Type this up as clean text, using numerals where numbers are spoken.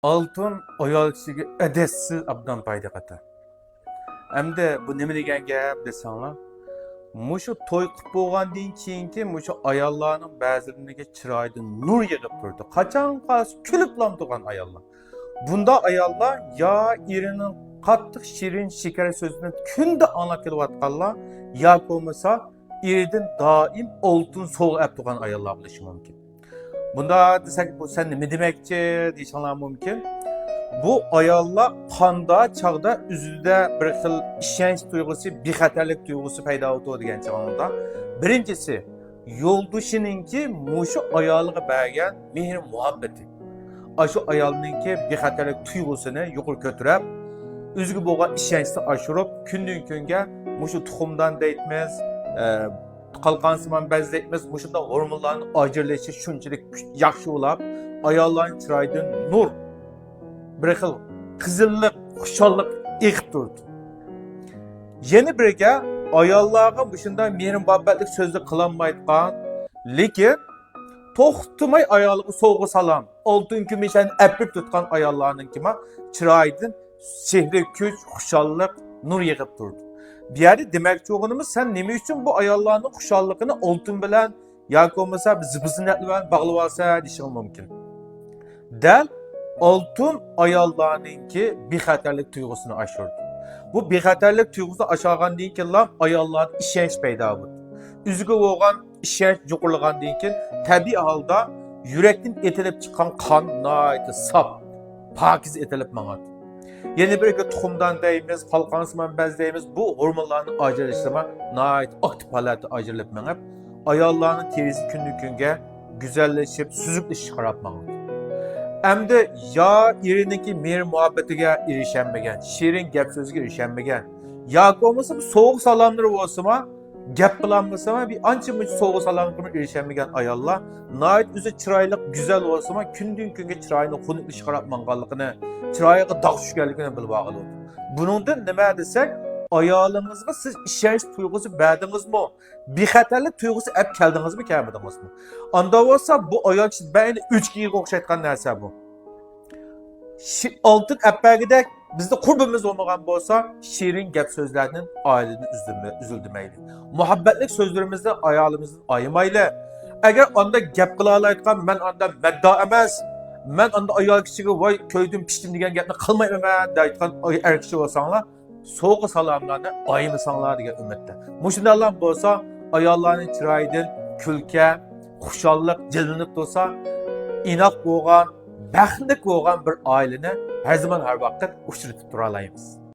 Altın ayol kishiga adashsiz abdan foyda qatar. Hamda bu nima degan gap desanglar, mushu to'y qilib bo'lgandan keyingi mushu ayollarning ba'zilariga chiroyida nur yig'ib turdi. Qachon qas kuliblam turgan ayollar. Bunda ayollar yo erining qattiq shirin shakar so'zini kunda anglab kelayotganlar, yo bo'lmasa eridan doim oltin sovg'a olib turgan ayollar bo'lishi mumkin. Bunda desak bu sen nima demoqchi deyishinglar mumkin. Bu ayollar qanda çağda üzüde bir xil ishonch tuyg'usi, bexatarlik tuyg'usi paydo bo'ldi degan chog'da. Birinchisi, yo'ldoshininki mushu ayolga bergan mehr muhabbati. Shu ayolninki bexatarlik tuyg'usini yuqori ko'tarib, o'ziga bo'lgan ishonchni oshirib, kundan kunga mushu tuxumdan deytmiz, qalqansimon bezleytmiz, mushunda hormonlarning ajralishi shunchalik yaxshi bo'lib, ayollarning chiroyidan nur bir xil qizillik, xushallik eqib turdi. Yana biriga ayollarga shunday mehr-muhabbatlik so'zni qilolmaydigan, lekin to'xtamay ayoliga sovg'a salam, oltin kumishan apib tutgan ayollarninkima chiroyidan sehri kuch, xushallik, nur yig'ib turdi. Bir yerde demoqchi bo'lganimiz, sen nima uchun bu ayollarning xushalligini oltin bilan yoki bo'lmasa zibzinat bilan bog'lab olsa deyishing mumkin. Dal oltin ayollarninki bexatarlik tuyg'usini oshirdi. Bu bexatarlik tuyg'usini oshirgandan keyin ayollarda ishonch paydo bo'ldi. O'ziga bo'lgan ishonch yuqorilagandan keyin tabiiy holda yurakdan etilib chiqqan qon nihoyatda saf, pokiz etilib mangadi. Yana biriga tuxumdan deymiz, qalqansimon bez deymiz, bu hormonlarning ajralishimi nihoyat aktiv holatda ajralib mangib, ayollarning terisi kundan kunga go'zallashib, suzuklashish qarab mangadi. Hamda yo eriniki mehr muhabbatiga erishamagan, shirin gap so'ziga erishamagan, yoki bo'lmasa bu sovuq salomlar bo'lsa-ma, gap qilinmasa-ma, bir ancha-muncha sovuq salomlarga erishamagan ayollar, nihoyat o'zi chiroyli, go'zal bo'lsa-ma, kundan kunga chiroyini xunuklish qarab manganligini, chiroyiga dog' tushganligini bilib oladi. Buningdan nima desak, ayolingizga siz ishonch tuyg'usi berdingizmi? Bexatarlik tuyg'usi olib keldingizmi, kelmadingizmi? Anda bo'lsa bu ayol kishi bayni o'chkiga o'xshatgan narsa bu. Oltin appagidek bizde qurbimiz olmagan bo'lsa, shirin gap so'zlarning oilani uzildimaydi. Muhabbatlik so'zlarimizda ayolimizdan aymayli. Agar onda gap qila oladigan, men onda maddo emas, men onda ayol kishiga voy ko'ydim pishdim degan gapni qilmayman deyotgan er kishi bo'lsanglar, so'g'i salomlarni aymasanglar degan umidda. Mushundalar bo'lsa, ayollarning chiroyidan kulka, xushallik jilvinib tursa, inoq bo'lgan, baxtli bo'lgan bir oilani her zaman her vaqt uchratib tura olamiz.